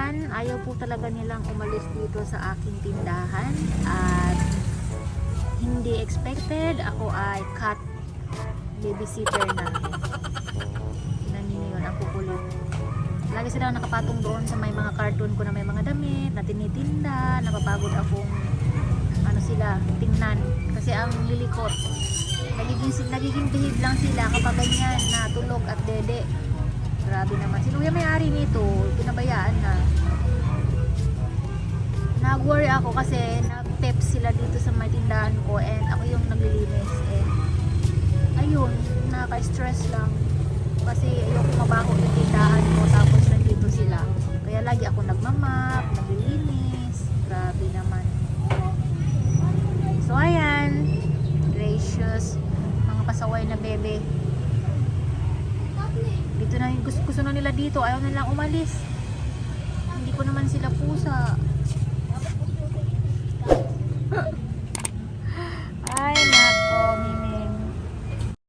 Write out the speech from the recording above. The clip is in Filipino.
ayan, ayaw po talaga nilang umalis dito sa aking tindahan. At hindi expected, ako ay cat babysitter na. Tingnan niyo yun, ang kukulit. Lagi silang nakapatong doon sa may mga cartoon ko na may mga damit na tinitinda. Napapagod akong ano sila, tingnan. Kasi ang lilikot. Nagiging behave lang sila kapag ganyan na tulog at dede. Grabe naman. Sino yung may-ari nito? Pinabayaan na. Nag-worry ako kasi nag-pep sila dito sa may tindahan ko and ako yung naglilinis. And ayun, nakaka-stress lang. Kasi ayoko mabaho yung tindahan ko tapos nandito sila. Kaya lagi ako nagmamap, naglilinis. Grabe naman. So ayan, gracious, mga pasaway na bebe. Dito na yung gusto na nila dito, ayaw nilang umalis. Hindi ko naman sila pusa.